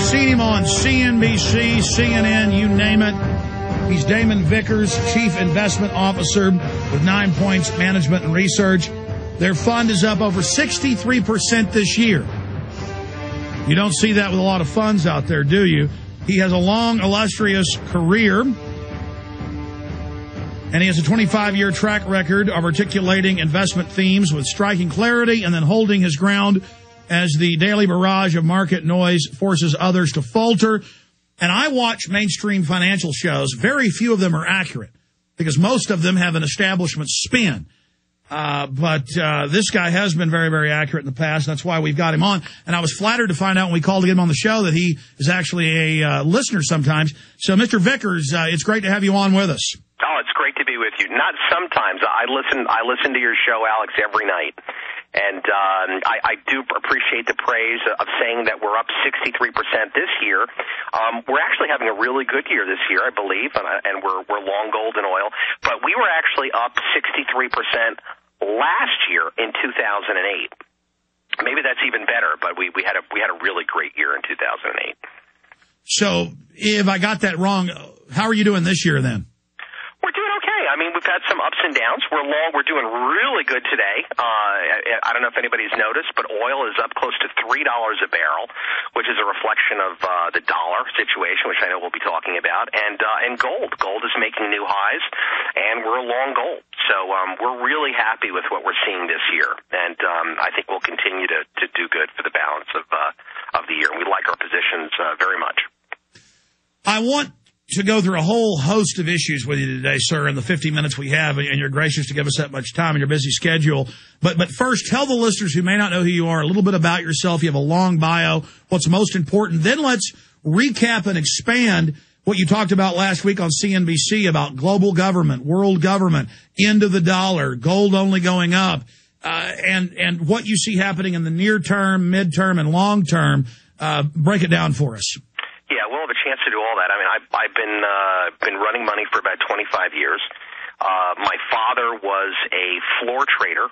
I've seen him on CNBC, CNN, you name it. He's Damon Vickers, Chief Investment Officer with 9 Points Management and Research. Their fund is up over 63% this year. You don't see that with a lot of funds out there, do you? He has a long, illustrious career, and he has a 25-year track record of articulating investment themes with striking clarity and then holding his ground as the daily barrage of market noise forces others to falter. And I watch mainstream financial shows. Very few of them are accurate because most of them have an establishment spin. But this guy has been very, very accurate in the past. That's why we've got him on. And I was flattered to find out when we called to get him on the show that he is actually a listener sometimes. So, Mr. Vickers, it's great to have you on with us. Oh, it's great to be with you. Not sometimes. I listen to your show, Alex, every night. And I do appreciate the praise of saying that we're up 63% this year. We're actually having a really good year this year, I believe, and we're long gold in oil. But we were actually up 63% last year in 2008. Maybe that's even better, but we had a really great year in 2008. So, if I got that wrong, how are you doing this year then? We're doing okay. I mean, we've had some ups and downs. We're doing really good today. I don't know if anybody's noticed, but oil is up close to $3 a barrel, which is a reflection of the dollar situation, which I know we'll be talking about, and gold. Gold is making new highs, and we're long gold. So we're really happy with what we're seeing this year, and I think we'll continue to do good for the balance of the year. We like our positions very much. I want to go through a whole host of issues with you today, sir, in the 50 minutes we have, and you're gracious to give us that much time in your busy schedule. But first, tell the listeners who may not know who you are a little bit about yourself. You have a long bio, what's most important. Then let's recap and expand what you talked about last week on CNBC about global government, world government, end of the dollar, gold only going up, and what you see happening in the near term, midterm, and long term. Break it down for us. Yeah, we'll have a chance to do all that. I mean, I've been running money for about 25 years. My father was a floor trader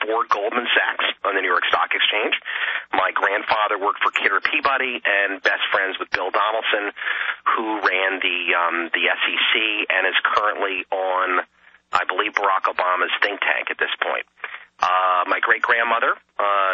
for Goldman Sachs on the New York Stock Exchange. My grandfather worked for Kidder Peabody and best friends with Bill Donaldson, who ran the SEC and is currently on, I believe, Barack Obama's think tank at this point. My great-grandmother,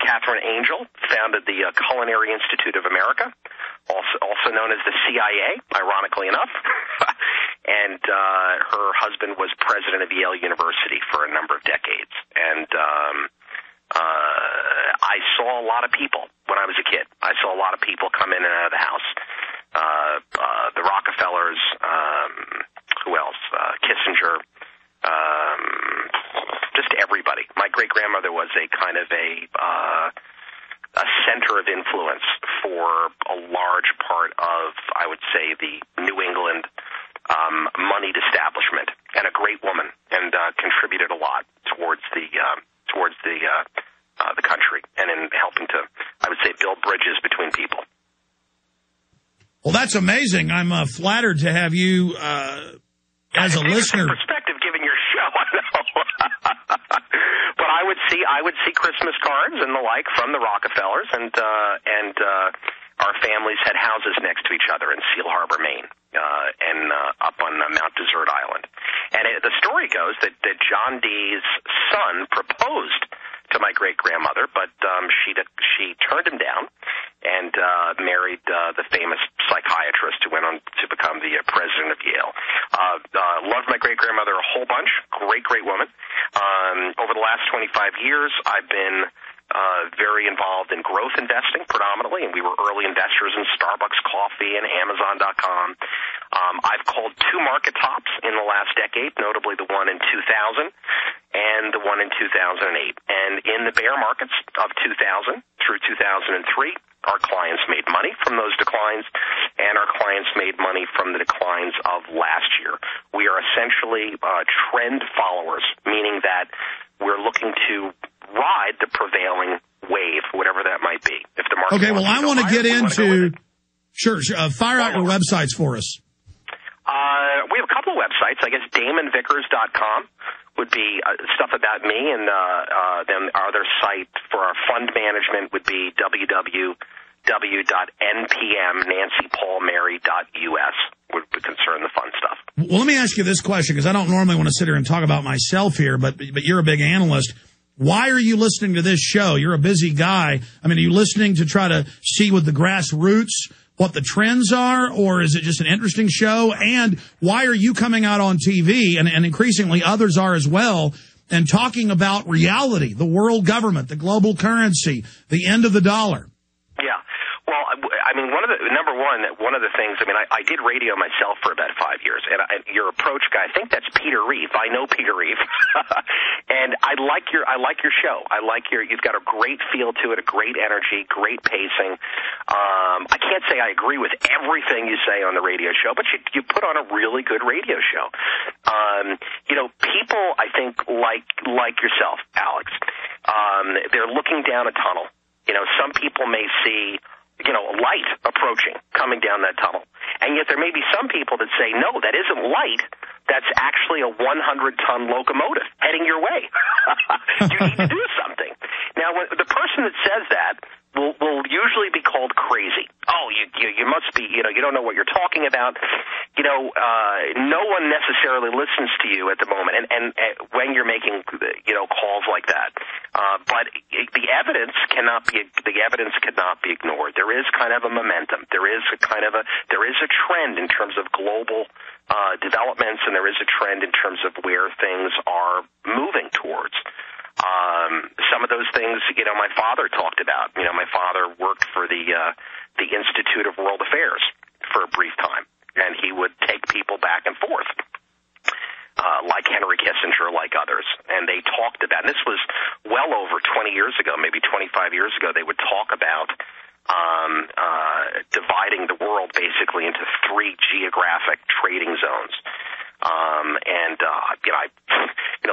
Catherine Angel, founded the Culinary Institute of America, also known as the CIA, ironically enough. And her husband was president of Yale University for a number of decades. And I saw a lot of people when I was a kid. I saw a lot of people come in and out of the house. The Rockefellers, who else? Kissinger. Just everybody. My great-grandmother was a kind of a center of influence for a large part of, I would say, the New England moneyed establishment, and a great woman, and contributed a lot towards the country, and in helping to, I would say, build bridges between people. Well, that's amazing. I'm flattered to have you as a listener. Perspective, given your show, I know. But I would see Christmas cards and the like from the Rockefellers, and our families had houses next to each other in Seal Harbor, Maine, and up on Mount Desert Island. And the story goes that John Dee's son proposed to my great-grandmother, but she turned him down and married the famous psychiatrist who went on to become the president of Yale. Loved my great-grandmother a whole bunch. Great woman. Over the last 25 years, I've been very involved in growth investing predominantly, and we were early investors in Starbucks Coffee and Amazon.com. I've called two market tops in the last decade, notably the one in 2000 and the one in 2008. And in the bear markets of 2000 through 2003, our clients made money from those declines, and our clients made money from the declines of last year. We are essentially trend followers, meaning that we're looking to ride the prevailing wave, whatever that might be. If the market okay, well, I want to get into sure, fire out your websites for us. We have a couple of websites. I guess DamonVickers.com would be stuff about me, and then our other site for our fund management would be www.npmnancypaulmary.us would concern the fun stuff. Well, let me ask you this question, because I don't normally want to sit here and talk about myself here, but you're a big analyst. Why are you listening to this show? You're a busy guy. I mean, are you listening to try to see with the grassroots what the trends are, or is it just an interesting show? And why are you coming out on TV, and increasingly others are as well, and talking about reality, the world government, the global currency, the end of the dollar? Yeah. Well, I mean, one of the things, I mean, I did radio myself for about 5 years, and your approach guy, I think that's Peter Reeve. I know Peter Reeve. And I like your show. You've got a great feel to it, a great energy, great pacing. I can't say I agree with everything you say on the radio show, but you put on a really good radio show. People, I think, like yourself, Alex, they're looking down a tunnel. Some people may see light approaching, coming down that tunnel. And yet there may be some people that say, no, that isn't light. That's actually a 100-ton locomotive heading your way. You need to do something. Now, the person that says that will usually be called crazy. Oh, you must be, you don't know what you're talking about. No one necessarily listens to you at the moment, and when you're making, calls like that. But the evidence cannot be ignored. There is kind of a momentum. There is a trend in terms of global developments, and there is a trend in terms of where things are moving towards. Some of those things, my father talked about. My father worked for the Institute of World Affairs for a brief time, and he would take people back and forth, like Henry Kissinger, like others. And they talked about, and this was well over 20 years ago, maybe 25 years ago, they would talk about dividing the world basically into 3 geographic trading zones.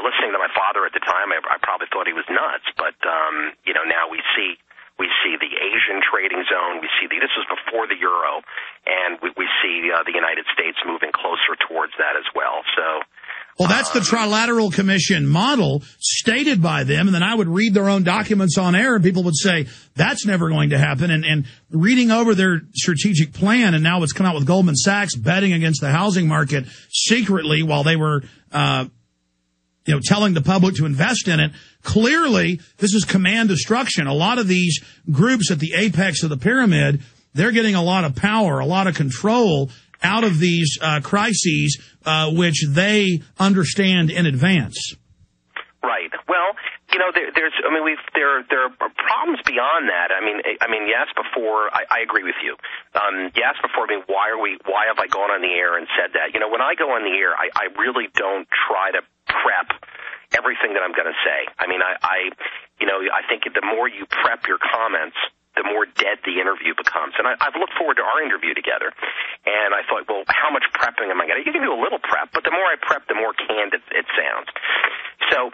Listening to my father at the time, I probably thought he was nuts. But now we see the Asian trading zone. This was before the euro, and we see the United States moving closer towards that as well. So. Well, that's the Trilateral Commission model stated by them, and then I would read their own documents on air, and people would say, that's never going to happen. And reading over their strategic plan, and now what's come out with Goldman Sachs betting against the housing market secretly while they were telling the public to invest in it, clearly this is command destruction. A lot of these groups at the apex of the pyramid, they're getting a lot of power, a lot of control out of these crises, which they understand in advance. Right. Well, there are problems beyond that. I mean, you asked before. I agree with you. You asked before. Why have I gone on the air and said that? When I go on the air, I really don't try to prep everything that I'm going to say. I mean, I think the more you prep your comments, the more dead the interview becomes. And I've looked forward to our interview together, and I thought, well, how much prepping am I going to do? You can do a little prep, but the more I prep, the more candid it sounds. So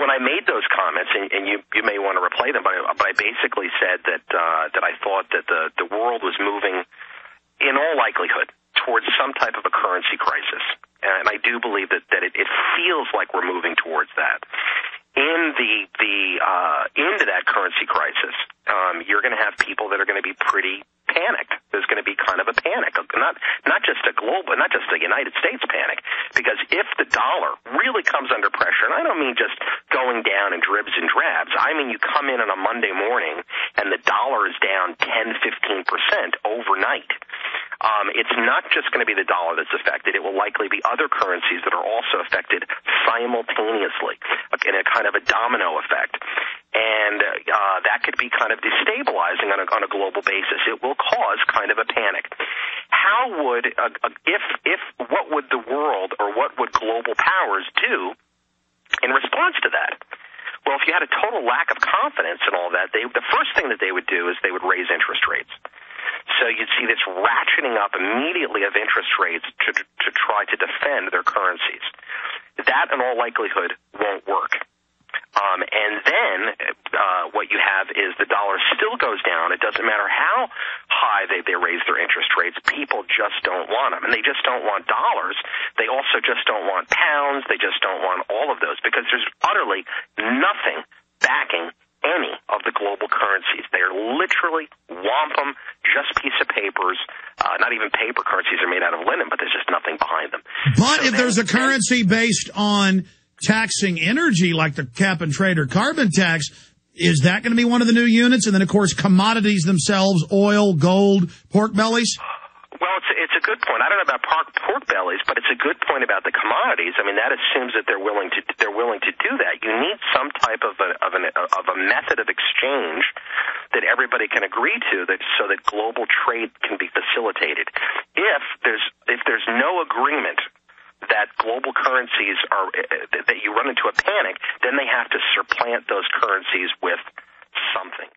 when I made those comments, and you may want to replay them, but I basically said that I thought that the world was moving, in all likelihood, towards some type of a currency crisis. And I do believe that it feels like we're moving towards that. Into that currency crisis, you're going to have people that are going to be pretty panicked. There's going to be kind of a panic, not just a global, not just a United States panic, because if the dollar really comes under pressure, and I don't mean just going down in dribs and drabs, I mean you come in on a Monday morning and the dollar is down 10-15% overnight. It's not just going to be the dollar that's affected. It will likely be other currencies that are also affected simultaneously in a kind of a domino effect. And that could be kind of destabilizing on a global basis. It will cause kind of a panic. How would, what would the world or what would global powers do in response to that? Well, if you had a total lack of confidence in all that, the first thing that they would do is they would raise interest rates. So you'd see this ratcheting up immediately of interest rates to try to defend their currencies. That, in all likelihood, won't work. And then what you have is the dollar still goes down. It doesn't matter how high they raise their interest rates. People just don't want them. And they just don't want dollars. They also just don't want pounds. They just don't want all of those because there's utterly nothing backing any of the global currencies. They are They're literally wampum, just piece of papers. Not even paper currencies are made out of linen, but there's just nothing behind them. But if there's a currency based on taxing energy, like the cap and trade or carbon tax, is that going to be one of the new units? And then, of course, commodities themselves, oil, gold, pork bellies? Well, it's a good point. I don't know about pork bellies, but it's a good point about the commodities. I mean, that assumes that they're willing to do that. You need some type of a method of exchange that everybody can agree to, so that global trade can be facilitated. If there's no agreement that global currencies that you run into a panic, then they have to supplant those currencies with something.